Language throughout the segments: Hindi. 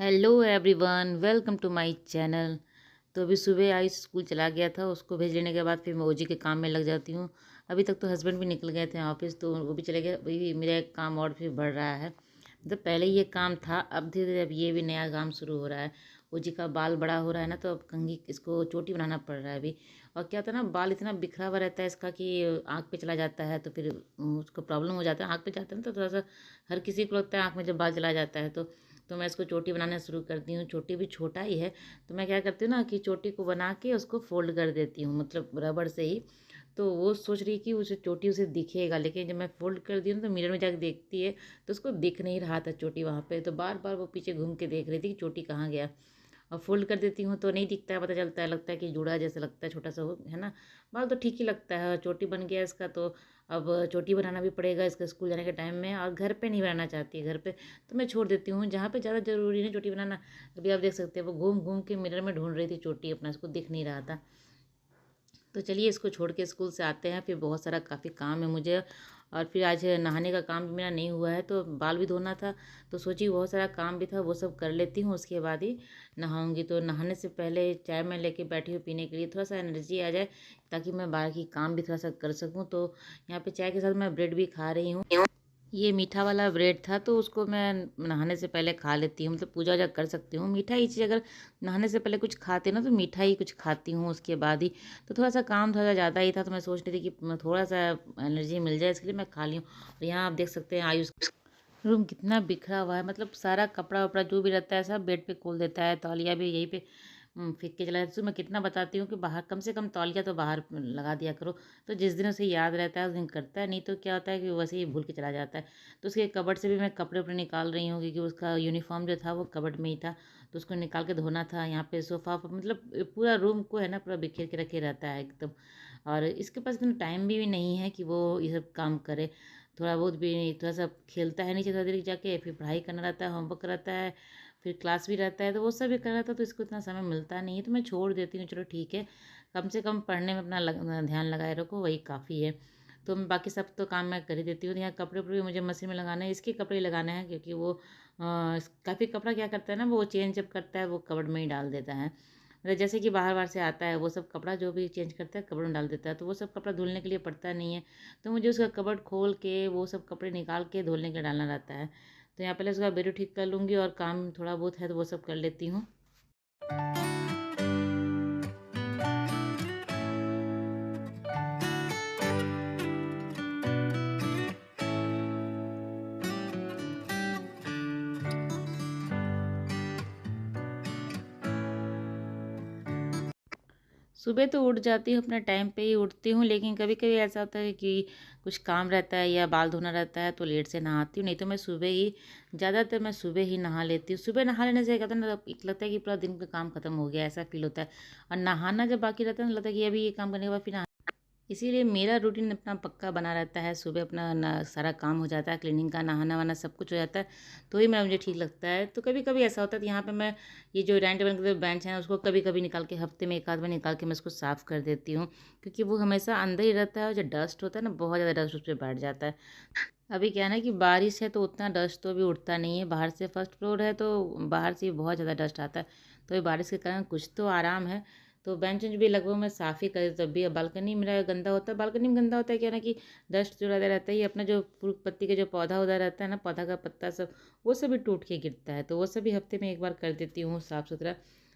Hello everyone, welcome to my channel. तो अभी सुबह आई, स्कूल चला गया था। उसको भेज लेने के बाद फिर मैं ओजी के काम में लग जाती हूँ। अभी तक तो हस्बैंड भी निकल गए थे ऑफिस, तो वो भी चले गए। अभी मेरा एक काम और फिर बढ़ रहा है। मतलब पहले ये काम था, अब धीरे धीरे अब ये भी नया काम शुरू हो रहा है। ओजी का बाल बड़ा हो रहा है ना, तो अब कंघी इसको चोटी बनाना पड़ रहा है अभी। और क्या होता है ना, बाल इतना बिखरा हुआ रहता है इसका कि आँख पे चला जाता है, तो फिर उसको प्रॉब्लम हो जाता है। आँख पे जाता है ना, तो थोड़ा सा हर किसी को लगता है आँख में जब बाल चला जाता है तो मैं इसको चोटी बनाना शुरू करती हूँ। चोटी भी छोटा ही है, तो मैं क्या करती हूँ ना कि चोटी को बना के उसको फोल्ड कर देती हूँ, मतलब रबड़ से ही। तो वो सोच रही कि उसे चोटी उसे दिखेगा, लेकिन जब मैं फोल्ड कर दी हूँ तो मिरर में जाकर देखती है तो उसको दिख नहीं रहा था चोटी वहाँ पे। तो बार बार वो पीछे घूम के देख रही थी कि चोटी कहाँ गया। और फोल्ड कर देती हूँ तो नहीं दिखता है, पता चलता है, लगता है कि जुड़ा जैसा लगता है, छोटा सा हो है ना। बाल तो ठीक ही लगता है, चोटी बन गया इसका। तो अब चोटी बनाना भी पड़ेगा इसका स्कूल जाने के टाइम में। और घर पे नहीं बनाना चाहती है, घर पे तो मैं छोड़ देती हूँ। जहाँ पे ज़्यादा ज़रूरी है चोटी बनाना, अभी आप देख सकते हैं वो घूम घूम के मिरर में ढूंढ रही थी चोटी अपना, इसको दिख नहीं रहा था। तो चलिए इसको छोड़ के स्कूल से आते हैं, फिर बहुत सारा काफ़ी काम है मुझे। और फिर आज नहाने का काम भी मेरा नहीं हुआ है, तो बाल भी धोना था। तो सोची बहुत सारा काम भी था, वो सब कर लेती हूँ, उसके बाद ही नहाऊंगी। तो नहाने से पहले चाय मैं लेके बैठी हूँ पीने के लिए, थोड़ा सा एनर्जी आ जाए, ताकि मैं बाकी काम भी थोड़ा सा कर सकूँ। तो यहाँ पे चाय के साथ मैं ब्रेड भी खा रही हूँ। ये मीठा वाला ब्रेड था, तो उसको मैं नहाने से पहले खा लेती हूँ। मतलब पूजा वूजा कर सकती हूँ। मीठा ही चीज़ अगर नहाने से पहले कुछ खाते ना, तो मीठा ही कुछ खाती हूँ उसके बाद ही। तो थोड़ा सा काम थोड़ा ज़्यादा ही था, तो मैं सोच रही थी कि मैं थोड़ा सा एनर्जी मिल जाए, इसके लिए मैं खा ली हूँ। और यहाँ आप देख सकते हैं आयुष रूम कितना बिखरा हुआ है। मतलब सारा कपड़ा वपड़ा जो भी रहता है सब बेड पे खोल देता है, तौलिया भी यहीं पे फेंक के चला जाता है। तो मैं कितना बताती हूँ कि बाहर कम से कम तौलिया तो बाहर लगा दिया करो। तो जिस दिन उसे याद रहता है उस दिन करता है, नहीं तो क्या होता है कि वैसे ही भूल के चला जाता है। तो उसके कबर्ड से भी मैं कपड़े वपड़े निकाल रही हूँ, क्योंकि उसका यूनिफॉर्म जो था वो कबर्ड में ही था, तो उसको निकाल के धोना था। यहाँ पे सोफ़ा मतलब पूरा रूम को है ना पूरा बिखेर के रखे रहता है एकदम। और इसके पास इतना टाइम भी नहीं है कि वो ये सब काम करे। थोड़ा बहुत भी नहीं, थोड़ा सा खेलता है नीचे, थोड़ा देर जाके फिर पढ़ाई करना रहता है, होमवर्क रहता है, फिर क्लास भी रहता है, तो वो सब भी करना था। तो इसको इतना समय मिलता नहीं है, तो मैं छोड़ देती हूँ। चलो ठीक है, कम से कम पढ़ने में अपना ध्यान लगाए रखो, वही काफ़ी है। तो मैं बाकी सब तो काम मैं कर ही देती हूँ। यहाँ कपड़े वपड़े भी मुझे मशीन में लगाना है, इसके कपड़े लगाने हैं, क्योंकि वो काफ़ी कपड़ा क्या करता है ना, वो चेंज जब करता है वो कबर्ड में ही डाल देता है। मतलब जैसे कि बाहर बाहर से आता है वो सब कपड़ा जो भी चेंज करता है कपड़ों में डाल देता है, तो वो सब कपड़ा धुलने के लिए पड़ता नहीं है। तो मुझे उसका कबर्ड खोल के वो सब कपड़े निकाल के धुलने के लिए डालना रहता है। तो यहाँ पहले उसका बेड ठीक कर लूँगी, और काम थोड़ा बहुत है तो वो सब कर लेती हूँ। सुबह तो उठ जाती हूँ, अपने टाइम पे ही उठती हूँ, लेकिन कभी कभी ऐसा होता है कि कुछ काम रहता है या बाल धोना रहता है तो लेट से नहाती हूँ। नहीं तो मैं सुबह ही, ज़्यादातर मैं सुबह ही नहा लेती हूँ। सुबह नहा लेने से क्या होता है ना, एक लगता है कि पूरा दिन का काम खत्म हो गया, ऐसा फील होता है। और नहाना जब बाकी रहता है ना, लगता है कि अभी ये काम करने के बाद फिर इसीलिए मेरा रूटीन अपना पक्का बना रहता है। सुबह अपना सारा काम हो जाता है, क्लीनिंग का, नहाना वाना सब कुछ हो जाता है, तो ही मेरा मुझे ठीक लगता है। तो कभी कभी ऐसा होता है कि यहाँ पे मैं ये जो डाइनिंग टेबल के बेंच है उसको कभी कभी निकाल के, हफ्ते में एक आध बार निकाल के मैं उसको साफ़ कर देती हूँ, क्योंकि वो हमेशा अंदर ही रहता है। और जो डस्ट होता है ना, बहुत ज़्यादा डस्ट उस पर बैठ जाता है। अभी क्या है ना कि बारिश है, तो उतना डस्ट तो अभी उठता नहीं है। बाहर से फर्स्ट फ्लोर है, तो बाहर से बहुत ज़्यादा डस्ट आता है। तो ये बारिश के कारण कुछ तो आराम है। तो बेंच वेंच भी लगभग मैं साफ़ ही कर, तब भी। अब बालकनी मेरा गंदा होता है। बालकनी में गंदा होता है क्या ना कि डस्ट जो रहता रहता है, ये अपना जो फूल पत्ती का जो पौधा उधा रहता है ना, पौधा का पत्ता सब, वो सब भी टूट के गिरता है। तो वो सब भी हफ्ते में एक बार कर देती हूँ साफ़ सुथरा।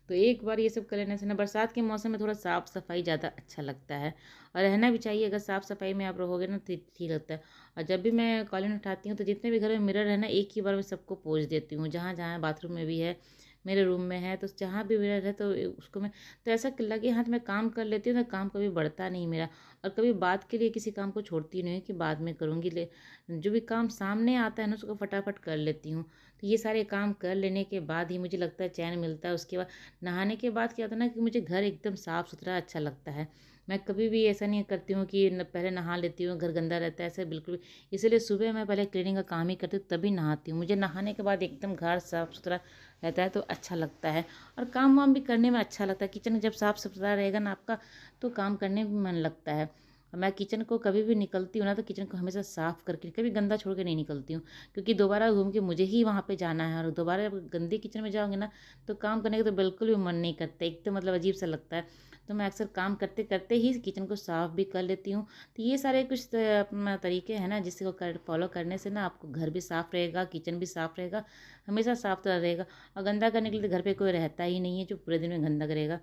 तो एक बार ये सब कर लेने से ना, बरसात के मौसम में थोड़ा साफ़ सफाई ज़्यादा अच्छा लगता है। और रहना भी चाहिए, अगर साफ़ सफाई में आप रहोगे ना तो ठीक लगता है। और जब भी मैं कॉलिन उठाती हूँ, तो जितने भी घर में मिरर है ना, एक ही बार में सबको पोंछ देती हूँ। जहाँ जहाँ बाथरूम में भी है, मेरे रूम में है, तो जहाँ भी मिरर है तो उसको मैं, तो ऐसा लगे हाथ में काम कर लेती हूँ, तो काम कभी बढ़ता नहीं मेरा। और कभी बात के लिए किसी काम को छोड़ती नहीं हूँ कि बाद में करूँगी, ले जो भी काम सामने आता है ना उसको फटाफट कर लेती हूँ। तो ये सारे काम कर लेने के बाद ही मुझे लगता है चैन मिलता है। उसके बाद नहाने के बाद क्या होता है ना कि मुझे घर एकदम साफ़ सुथरा अच्छा लगता है। मैं कभी भी ऐसा नहीं करती हूँ कि पहले नहा लेती हूँ, घर गंदा रहता है, ऐसा बिल्कुल भी। इसलिए सुबह मैं पहले क्लीनिंग का काम ही करती हूँ, तभी नहाती हूँ। मुझे नहाने के बाद एकदम घर साफ़ सुथरा रहता है तो अच्छा लगता है। और काम वाम भी करने में अच्छा लगता है। किचन जब साफ़ सुथरा रहेगा ना आपका, तो काम करने में मन लगता है। और मैं किचन को कभी भी निकलती हूँ ना तो किचन को हमेशा साफ़ करके, कभी गंदा छोड़ के नहीं निकलती हूँ, क्योंकि दोबारा घूम के मुझे ही वहाँ पे जाना है, और दोबारा जब गंदी किचन में जाऊँगी ना तो काम करने का तो बिल्कुल भी मन नहीं करता, एक तो मतलब अजीब सा लगता है। तो मैं अक्सर काम करते करते ही किचन को साफ़ भी कर लेती हूँ। तो ये सारे कुछ अपना तरीके हैं ना जिसको कर फॉलो करने से ना आपको घर भी साफ़ रहेगा, किचन भी साफ़ रहेगा, हमेशा साफ़ तो रहेगा। और गंदा करने के लिए तो घर पे कोई रहता ही नहीं है जो पूरे दिन में गंदा करेगा।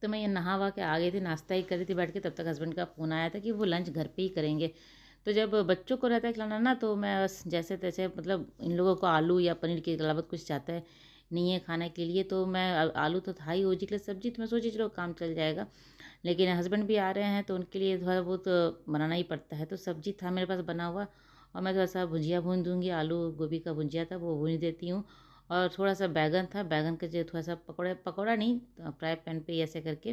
तो मैं ये नहा वहा के आ गई थी, नाश्ता ही कर रही थी बैठ के, तब तक हस्बैंड का फ़ोन आया था कि वो लंच घर पे ही करेंगे। तो जब बच्चों को रहता है खिलाना ना तो मैं बस जैसे तैसे मतलब इन लोगों को आलू या पनीर के अलावा कुछ चाहता है नहीं है खाने के लिए, तो मैं आलू तो था ही ओजी के लिए सब्जी, तो मैं सोची चलो काम चल जाएगा। लेकिन हस्बैंड भी आ रहे हैं तो उनके लिए थोड़ा बहुत बनाना ही पड़ता है, तो सब्जी था मेरे पास बना हुआ, और मैं थोड़ा सा भुजिया भून दूँगी, आलू गोभी का भुजिया था वो भून देती हूँ। और थोड़ा सा बैगन था, बैगन का जो थोड़ा सा पकौड़ा पकौड़ा नहीं, फ्राई पैन पे ऐसे करके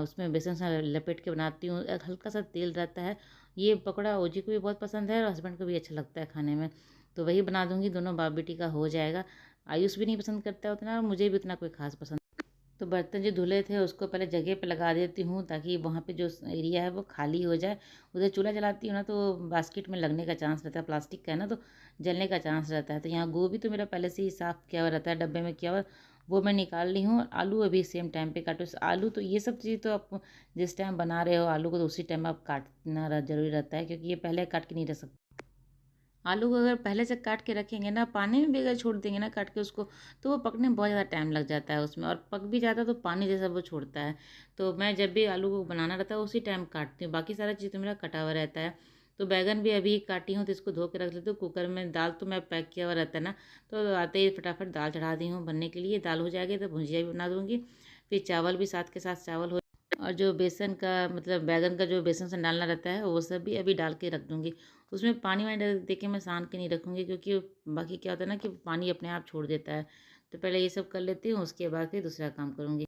उसमें बेसन से लपेट के बनाती हूँ, हल्का सा तेल रहता है। ये पकौड़ा ओजी को भी बहुत पसंद है और हस्बैंड को भी अच्छा लगता है खाने में, तो वही बना दूँगी, दोनों बाप बेटी का हो जाएगा। आयुष भी नहीं पसंद करता है उतना, और मुझे भी उतना कोई खास पसंद। तो बर्तन जो धुले थे उसको पहले जगह पे लगा देती हूँ ताकि वहाँ पे जो एरिया है वो खाली हो जाए। उधर चूल्हा जलाती हूँ ना तो बास्केट में लगने का चांस रहता है, प्लास्टिक का है ना तो जलने का चांस रहता है। तो यहाँ गोभी तो मेरा पहले से ही साफ़ किया हुआ रहता है, डब्बे में किया हुआ, वो मैं निकाल ली हूँ। और आलू अभी सेम टाइम पे काटो, आलू तो ये सब चीज़ तो आप जिस टाइम बना रहे हो आलू को तो उसी टाइम आप काटना जरूरी रहता है, क्योंकि ये पहले काट के नहीं रख सकते। आलू को अगर पहले से काट के रखेंगे ना, पानी में भी अगर छोड़ देंगे ना काट के उसको, तो वो पकने में बहुत ज़्यादा टाइम लग जाता है उसमें, और पक भी जाता है तो पानी जैसा वो छोड़ता है। तो मैं जब भी आलू को बनाना रहता है उसी टाइम काटती हूँ, बाकी सारा चीज़ तो मेरा कटा हुआ रहता है। तो बैगन भी अभी काटी हूँ तो इसको धो के रख लेती हूँ कुकर में। दाल तो मैं पैक किया हुआ रहता है ना, तो आते ही फटाफट दाल चढ़ा दी हूँ बनने के लिए। दाल हो जाएगी तो भुजिया भी बना दूँगी, फिर चावल भी साथ के साथ चावल हो। और जो बेसन का मतलब बैगन का जो बेसन से डालना रहता है वो सब भी अभी डाल के रख दूँगी। उसमें पानी वानी डाल दे के मैं सान के नहीं रखूँगी, क्योंकि बाकी क्या होता है ना कि पानी अपने आप छोड़ देता है। तो पहले ये सब कर लेती हूँ, उसके बाद फिर दूसरा काम करूँगी।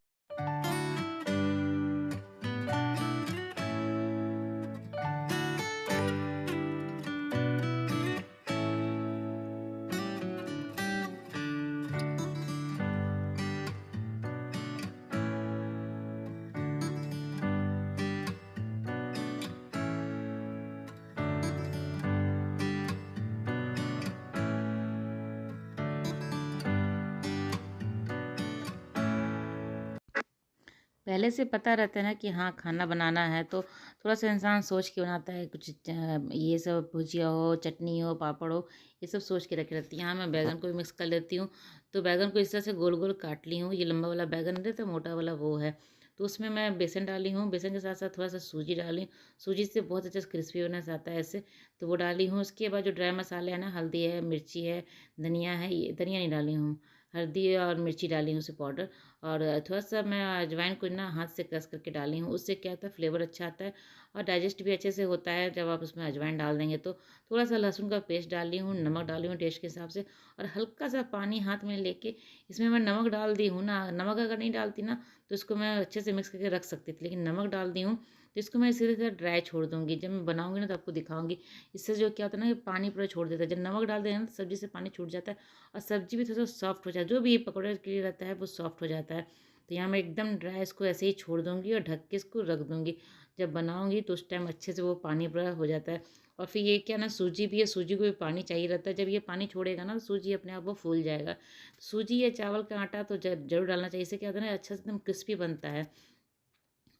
पहले से पता रहता है ना कि हाँ खाना बनाना है, तो थोड़ा सा इंसान सोच के बनाता है, कुछ ये सब भुजिया हो, चटनी हो, पापड़ हो, ये सब सोच के रखे रहती है। यहाँ मैं बैगन को भी मिक्स कर लेती हूँ। तो बैगन को इस तरह से गोल गोल काट ली हूँ, ये लंबा वाला बैगन रहता है, मोटा वाला वो है। तो उसमें मैं बेसन डाली हूँ, बेसन के साथ साथ थोड़ा सा सूजी डाली। सूजी से बहुत अच्छा क्रिस्पी होना आता है ऐसे, तो वो डाली हूँ। उसके बाद जो ड्राई मसाले हैं ना, हल्दी है, मिर्ची है, धनिया है, ये धनिया नहीं डाली हूँ, हल्दी और मिर्ची डाली हूँ उसे पाउडर। और थोड़ा सा मैं अजवाइन को ना हाथ से क्रश करके डाली हूँ, उससे क्या होता है फ्लेवर अच्छा आता है और डाइजेस्ट भी अच्छे से होता है जब आप उसमें अजवाइन डाल देंगे तो। थोड़ा सा लहसुन का पेस्ट डाली हूँ, नमक डाली हूँ टेस्ट के हिसाब से, और हल्का सा पानी हाथ में लेके इसमें मैं नमक डाल दी हूँ ना। नमक अगर नहीं डालती ना तो इसको मैं अच्छे से मिक्स करके रख सकती थी, लेकिन नमक डाल दी हूँ तो इसको मैं इसी तरह ड्राई छोड़ दूँगी। जब मैं बनाऊँगी ना तो आपको दिखाऊँगी। इससे जो क्या होता है ना कि पानी पूरा छोड़ देता है, जब नमक डाल देना तो सब्ज़ी से पानी छूट जाता है और सब्ज़ी भी थोड़ा सा सॉफ्ट हो जाता है, जो भी ये पकौड़े के लिए रहता है वो सॉफ्ट हो जाता है। तो यहाँ मैं एकदम ड्राई इसको ऐसे ही छोड़ दूँगी और ढक के इसको रख दूँगी। जब बनाऊँगी तो उस टाइम अच्छे से वो पानी पूरा हो जाता है। और फिर ये क्या ना सूजी भी है, सूजी को भी पानी चाहिए रहता है। जब ये पानी छोड़ेगा ना तो सूजी अपने आप वो फूल जाएगा। सूजी या चावल का आटा तो ज़रूर डालना चाहिए, इससे क्या होता है ना अच्छा से एकदम क्रिस्पी बनता है।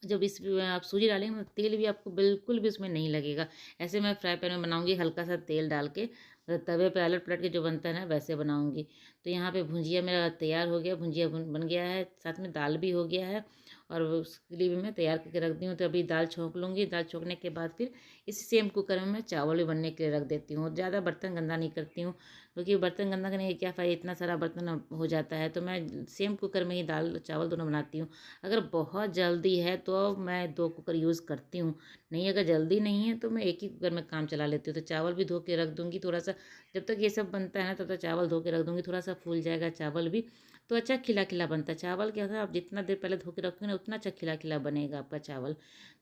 जब इस आप सूजी डालेंगे ना तेल भी आपको बिल्कुल भी उसमें नहीं लगेगा। ऐसे मैं फ्राई पैन में बनाऊँगी हल्का सा तेल डाल के, तवे पे अलट पलट के जो बनता है ना वैसे बनाऊँगी। तो यहाँ पे भुजिया मेरा तैयार हो गया, भुजिया बन गया है, साथ में दाल भी हो गया है और उसके लिए भी मैं तैयार करके रख दी हूँ। तो अभी दाल छौंक लूँगी, दाल छौंकने के बाद फिर इसी सेम कुकर में मैं चावल भी बनने के लिए रख देती हूँ। ज़्यादा बर्तन गंदा नहीं करती हूँ, क्योंकि बर्तन गंदा करने का क्या फ़ायदा, इतना सारा बर्तन हो जाता है। तो मैं सेम कुकर में ही दाल चावल दोनों बनाती हूँ। अगर बहुत जल्दी है तो मैं 2 कुकर यूज़ करती हूँ, नहीं अगर जल्दी नहीं है तो मैं एक ही कुकर में काम चला लेती हूँ। तो चावल भी धो के रख दूँगी थोड़ा-सा, जब तक ये सब बनता है ना तब तक चावल धो के रख दूँगी, थोड़ा-सा फूल जाएगा चावल भी, तो अच्छा खिला-खिला बनता है। चावल क्या होता है आप जितना देर पहले धो के रखोगे ना उतना अच्छा खिला-खिला बनेगा आपका चावल।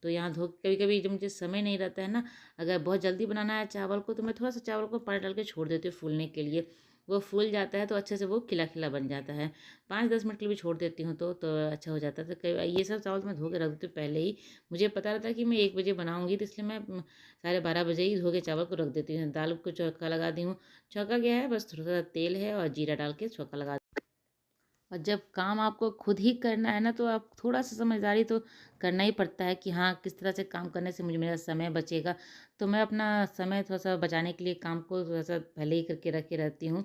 तो यहाँ धो कभी-कभी जब मुझे समय नहीं रहता है ना, अगर बहुत जल्दी बनाना है चावल को तो मैं थोड़ा-सा चावल को पानी डाल के छोड़ देती हूँ फूलने के लिए। वो फूल जाता है तो अच्छे से वो खिला खिला बन जाता है। 5-10 मिनट के लिए भी छोड़ देती हूँ तो अच्छा हो जाता है। तो कई ये सब चावल मैं धो के रख देती हूँ पहले ही। मुझे पता रहता है कि मैं 1 बजे बनाऊँगी, तो इसलिए मैं साढ़े 12 बजे ही धो के चावल को रख देती हूँ। दाल को छौंका लगा दी हूँ। छौंका क्या है, बस थोड़ा-सा तेल है और जीरा डाल के छौंका लगा। और जब काम आपको खुद ही करना है ना, तो आप थोड़ा-सा समझदारी तो करना ही पड़ता है कि हाँ, किस तरह से काम करने से मुझे मेरा समय बचेगा। तो मैं अपना समय थोड़ा-सा बचाने के लिए काम को थोड़ा-सा पहले ही करके रखे रहती हूँ।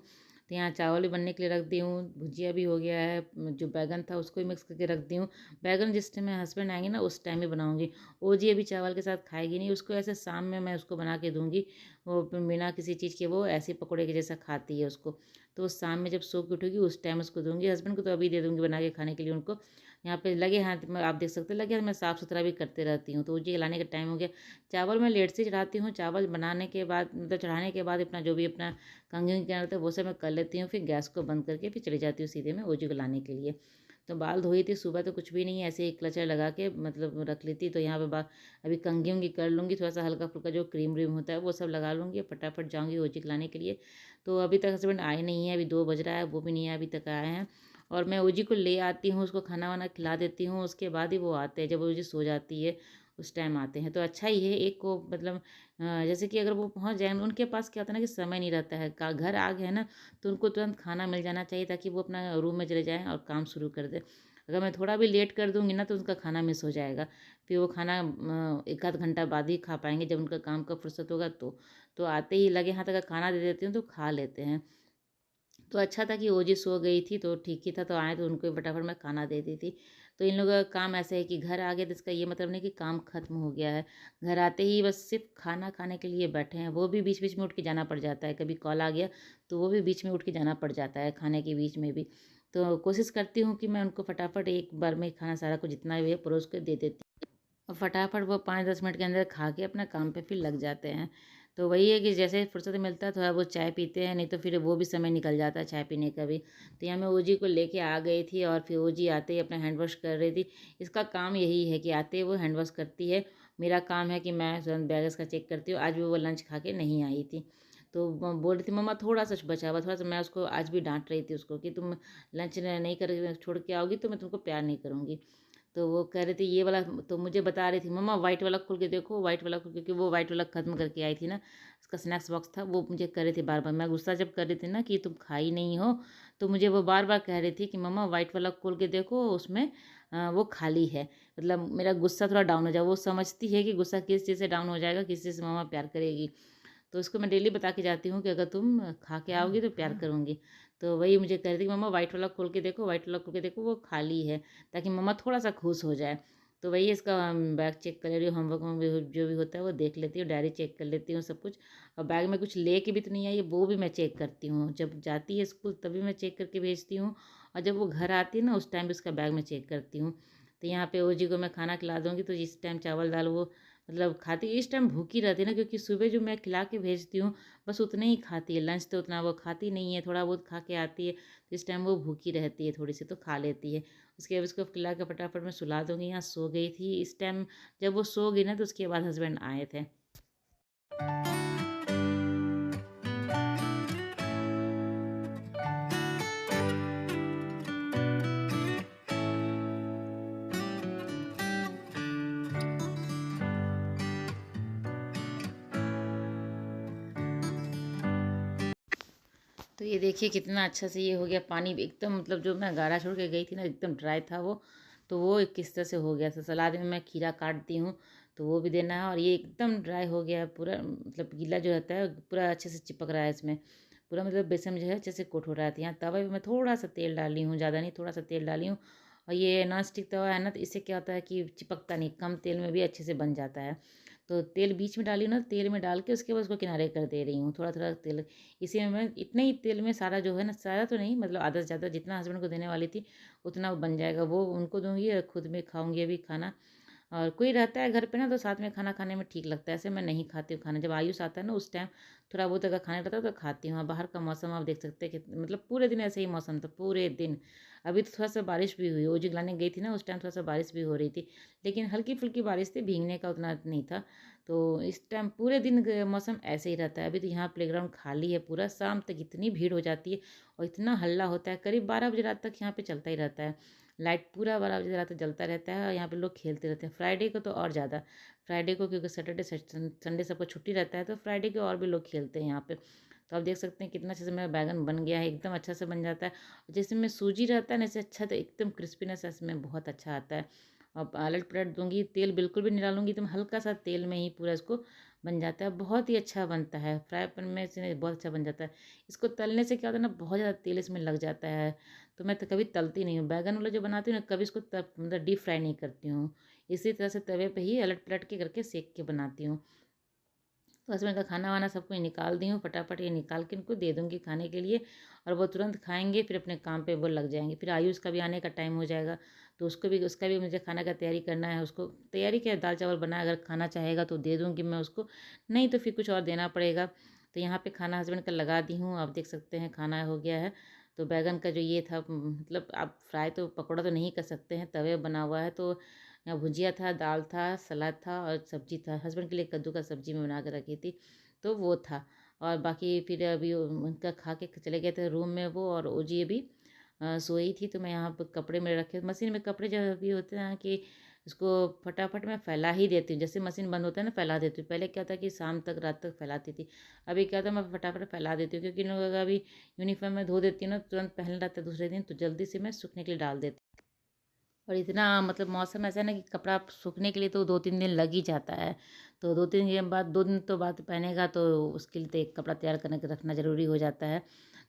तो यहाँ चावल भी बनने के लिए रख दी हूँ, भुजिया भी हो गया है, जो बैंगन था उसको भी मिक्स करके रख दी हूँ। बैंगन जिस टाइम मेरे हस्बैंड आएँगे ना, उस टाइम ही बनाऊँगी। वो जी अभी चावल के साथ खाएगी नहीं, उसको ऐसे शाम में मैं उसको बना के दूँगी। वो बिना किसी चीज़ के वो ऐसे ही पकौड़े के जैसा खाती है उसको। तो शाम में जब सो के उठेगी उस टाइम उसको दूँगी। हस्बैंड को तो अभी दे दूँगी बना के खाने के लिए उनको। यहाँ पे लगे हाथ में आप देख सकते हैं, लगे हाथ मैं साफ़-सुथरा भी करते रहती हूँ। तो जी लाने का टाइम हो गया। चावल मैं लेट से चढ़ाती हूँ। चावल बनाने के बाद मतलब चढ़ाने के बाद अपना जो भी अपना कंघी-वंघी करना होता है वो सब मैं कर लेती हूँ। फिर गैस को बंद करके फिर चली जाती हूँ सीधे मैं ओजी को लाने के लिए। तो बाल धोई थी सुबह, तो कुछ भी नहीं है, ऐसे ही क्लचर लगा के मतलब रख ली थी। तो यहाँ पे अभी कंघी-वंघी कर लूँगी, थोड़ा-सा हल्का-फुल्का जो क्रीम-व्रीम होता है वो सब लगा लूँगी, फटाफट जाऊँगी ओजी को लाने के लिए। तो अभी तक हस्बैंड आए नहीं हैं, अभी 2 बज रहा है, वो भी नहीं है अभी तक आए हैं। और मैं ओजी को ले आती हूँ, उसको खाना-वाना खिला देती हूँ, उसके बाद ही वो आते हैं। जब ओजी सो जाती है, उस टाइम आते हैं। तो अच्छा ही है, एक को मतलब जैसे कि अगर वो पहुँच जाएँ, उनके पास क्या होता है ना कि समय नहीं रहता है। का घर आ गए ना, तो उनको तुरंत खाना मिल जाना चाहिए ताकि वो अपना रूम में चले जाएँ और काम शुरू कर दें। अगर मैं थोड़ा भी लेट कर दूँगी ना, तो उनका खाना मिस हो जाएगा। फिर वो खाना 1 आध घंटा बाद ही खा पाएँगे, जब उनका काम का फुर्सत होगा तो। तो आते ही लगे हाथ अगर खाना दे देती हूँ तो खा लेते हैं। तो अच्छा था कि ओजी सो गई थी तो ठीक ही था, तो आए तो उनको फटाफट मैं खाना दे दी थी। तो इन लोगों का काम ऐसा है कि घर आ गए तो इसका ये मतलब नहीं कि काम ख़त्म हो गया है। घर आते ही बस सिर्फ़ खाना खाने के लिए बैठे हैं, वो भी बीच-बीच में उठ के जाना पड़ जाता है। कभी कॉल आ गया तो वो भी बीच में उठ के जाना पड़ जाता है खाने के बीच में भी। तो कोशिश करती हूँ कि मैं उनको फटाफट एक बार में खाना सारा कुछ जितना भी है परोस के दे देती हूँ। और फटाफट वो 5-10 मिनट के अंदर खा के अपना काम पे फिर लग जाते हैं। तो वही है कि जैसे फुर्सत मिलता है थोड़ा बहुत चाय पीते हैं, नहीं तो फिर वो भी समय निकल जाता है चाय पीने का भी। तो यहाँ मैं ओजी को लेके आ गई थी और फिर ओजी आते ही अपना हैंड वॉश कर रही थी। इसका काम यही है कि आते ही वो हैंड वॉश करती है। मेरा काम है कि मैं तुरंत बैग इसका चेक करती हूँ। आज भी वो लंच खा के नहीं आई थी। तो बोल रही थी मम्मा थोड़ा-सा बचा हुआ, थोड़ा-सा। मैं उसको आज भी डाँट रही थी उसको कि तुम लंच नहीं कर छोड़ के आओगी तो मैं तुमको प्यार नहीं करूँगी। तो वो कह रही थी ये वाला, तो मुझे बता रही थी मम्मा व्हाइट वाला खोल के देखो, व्हाइट वाला खोल, क्योंकि वो व्हाइट वाला ख़त्म करके आई थी ना, उसका स्नैक्स बॉक्स था, वो मुझे कह रही थी बार-बार। मैं गुस्सा जब कर रही थी ना कि तुम खाई नहीं हो, तो मुझे वो बार-बार कह रही थी कि मम्मा व्हाइट वाला खोल के देखो, उसमें वो खाली है। मतलब मेरा गुस्सा थोड़ा डाउन हो जाए। वो समझती है कि गुस्सा किस चीज़ से डाउन हो जाएगा, किस चीज़ से मम्मा प्यार करेगी। तो उसको मैं डेली बता के जाती हूँ कि अगर तुम खा के आओगी तो प्यार करूँगी। तो वही मुझे कह रही थी कि मम्मा व्हाइट वाला खोल के देखो, व्हाइट वाला खोल के देखो, वो खाली है, ताकि मम्मा थोड़ा-सा खुश हो जाए। तो वही इसका बैग चेक कर रही हूँ, होमवर्क में भी जो भी होता है वो देख लेती हूँ, डायरी चेक कर लेती हूँ सब कुछ। और बैग में कुछ लेके भी तो नहीं आई है, वो भी मैं चेक करती हूँ। जब जाती है स्कूल तभी मैं चेक करके भेजती हूँ, और जब वो घर आती है ना उस टाइम भी उसका बैग मैं चेक करती हूँ। तो यहाँ पे ओजी को मैं खाना खिला दूँगी तो जिस टाइम चावल दाल वो मतलब खाती है, इस टाइम भूखी रहती है ना, क्योंकि सुबह जो मैं खिला के भेजती हूँ बस उतना ही खाती है। लंच तो उतना वो खाती नहीं है, थोड़ा बहुत खा के आती है, तो इस टाइम वो भूखी रहती है, थोड़ी-सी तो खा लेती है। उसके बाद उसको खिला के फटाफट मैं सुला दूँगी। यहाँ सो गई थी इस टाइम। जब वो सो गई ना तो उसके बाद हस्बैंड आए थे। तो ये देखिए कितना अच्छा से ये हो गया। पानी भी एकदम मतलब जो मैं गाढ़ा छोड़ के गई थी ना, एकदम ड्राई था वो। तो वो किस तरह से हो गया। तो सलाद में मैं खीरा काटती हूँ तो वो भी देना है, और ये एकदम ड्राई हो गया है पूरा, मतलब गीला जो रहता है पूरा अच्छे से चिपक रहा है इसमें। पूरा मतलब बेसन जो है अच्छे से कोट हो रहा था। यहाँ तवे पे मैं थोड़ा सा तेल डाली हूँ, ज़्यादा नहीं, थोड़ा सा तेल डाली हूँ। और ये नॉन स्टिक तवा है ना, तो इससे क्या होता है कि चिपकता नहीं, कम तेल में भी अच्छे से बन जाता है। तो तेल बीच में डाली हूँ ना, तेल में डाल के उसके बाद उसको किनारे कर दे रही हूँ, थोड़ा थोड़ा तेल। इसी में मैं इतने ही तेल में सारा जो है ना, सारा तो नहीं मतलब आधा से ज़्यादा जितना हस्बैंड को देने वाली थी उतना वो बन जाएगा। वो उनको दूंगी और खुद में खाऊंगी अभी खाना। और कोई रहता है घर पे ना तो साथ में खाना खाने में ठीक लगता है। ऐसे मैं नहीं खाती हूँ खाना, जब आयुष आता है ना उस टाइम थोड़ा बहुत अगर खाने रहता है तो खाती हूँ। बाहर का मौसम आप देख सकते हैं कि मतलब पूरे दिन ऐसे ही मौसम था, पूरे दिन। अभी तो थोड़ा सा बारिश भी हुई, वो जो लाने गई थी ना उस टाइम थोड़ा सा बारिश भी हो रही थी, लेकिन हल्की फुल्की बारिश थी, भीगने का उतना नहीं था। तो इस टाइम पूरे दिन मौसम ऐसे ही रहता है। अभी तो यहाँ प्लेग्राउंड खाली है पूरा, शाम तक इतनी भीड़ हो जाती है और इतना हल्ला होता है, करीब 12 बजे रात तक यहाँ पे चलता ही रहता है। लाइट पूरा 12 बजे रात तक जलता रहता है और यहाँ पे लोग खेलते रहते हैं। फ्राइडे को तो और ज़्यादा, फ्राइडे को क्योंकि सैटरडे संडे सबको छुट्टी रहता है तो फ्राइडे को और भी लोग खेलते हैं यहाँ पे। तो आप देख सकते हैं कितना अच्छे से मेरा बैगन बन गया है, एकदम अच्छा से बन जाता है। जैसे में सूजी रहता है ना इससे अच्छा, तो एकदम क्रिस्पीनेस इसमें बहुत अच्छा आता है। और पलट पलट दूंगी, तेल बिल्कुल भी नहीं डालूंगी, एकदम हल्का सा तेल में ही पूरा इसको बन जाता है। बहुत ही अच्छा बनता है, फ्राई पैन में से बहुत अच्छा बन जाता है। इसको तलने से क्या होता है ना, बहुत ज़्यादा तेल इसमें लग जाता है, तो मैं तो कभी तलती नहीं हूँ। बैगन वाला जो बनाती हूँ ना, कभी इसको मतलब डीप फ्राई नहीं करती हूँ। इसी तरह से तवे पे ही अलट पलट के करके सेक के बनाती हूँ। तो हस्बैंड का खाना वाना सब कुछ निकाल दी हूँ, फटाफट ये निकाल के इनको दे दूँगी खाने के लिए, और वो तुरंत खाएंगे, फिर अपने काम पे वो लग जाएंगे। फिर आयुष का भी आने का टाइम हो जाएगा, तो उसका भी मुझे खाना का तैयारी करना है। उसको तैयारी क्या है, दाल चावल बना, अगर खाना चाहेगा तो दे दूँगी मैं उसको, नहीं तो फिर कुछ और देना पड़ेगा। तो यहाँ पे खाना हस्बैंड का लगा दी हूँ, आप देख सकते हैं खाना हो गया है। तो बैगन का जो ये था, मतलब आप फ्राई तो पकौड़ा तो नहीं कर सकते हैं, तवे बना हुआ है। तो यहाँ भुजिया था, दाल था, सलाद था और सब्जी था। हस्बैंड के लिए कद्दू का सब्जी मैं बना के रखी थी, तो वो था। और बाकी फिर अभी उनका खा के चले गए थे रूम में वो, और ओजी अभी सोई थी। तो मैं यहाँ पर कपड़े मेरे रखे, मशीन में कपड़े जो अभी होते हैं कि इसको फटाफट मैं फैला ही देती हूँ। जैसे मशीन बंद होता है ना, फैला देती हूँ। पहले क्या था कि शाम तक रात तक फैलाती थी, अभी क्या था मैं फटाफट फैला देती हूँ, क्योंकि इन लोगों का अभी यूनिफॉर्म में धो देती हूँ ना, तुरंत पहन रहता है दूसरे दिन, तो जल्दी से मैं सूखने के लिए डाल देती हूँ। और इतना मतलब मौसम ऐसा है ना कि कपड़ा सूखने के लिए तो 2-3 दिन लग ही जाता है। तो 2-3 दिन के बाद, 2 दिन तो बाद पहनेगा, तो उसके लिए तो एक कपड़ा तैयार करने के रखना ज़रूरी हो जाता है।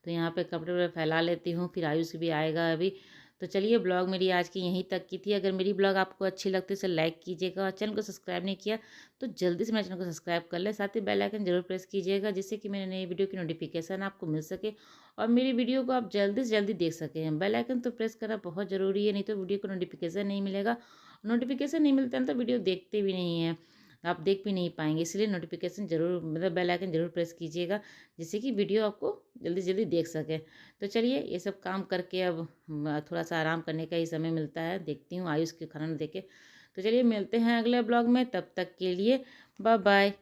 तो यहाँ पे कपड़े वपड़े फैला लेती हूँ, फिर आयुष भी आएगा अभी। तो चलिए, ब्लॉग मेरी आज की यहीं तक की थी। अगर मेरी ब्लॉग आपको अच्छी लगती है तो लाइक कीजिएगा, और चैनल को सब्सक्राइब नहीं किया तो जल्दी से मेरे चैनल को सब्सक्राइब कर ले, साथ ही बेल आइकन जरूर प्रेस कीजिएगा, जिससे कि मेरे नई वीडियो की नोटिफिकेशन आपको मिल सके और मेरी वीडियो को आप जल्दी से जल्दी देख सकें। बेल आइकन तो प्रेस करना बहुत ज़रूरी है, नहीं तो वीडियो को नोटिफिकेशन नहीं मिलेगा। नोटिफिकेशन नहीं मिलता है तो वीडियो देखते भी नहीं हैं, आप देख भी नहीं पाएंगे। इसलिए नोटिफिकेशन जरूर, मतलब बेल आइकन जरूर प्रेस कीजिएगा, जिससे कि वीडियो आपको जल्दी जल्दी देख सकें। तो चलिए, ये सब काम करके अब थोड़ा सा आराम करने का ही समय मिलता है, देखती हूँ आयुष के खाना देके। तो चलिए, मिलते हैं अगले ब्लॉग में, तब तक के लिए बाय बाय।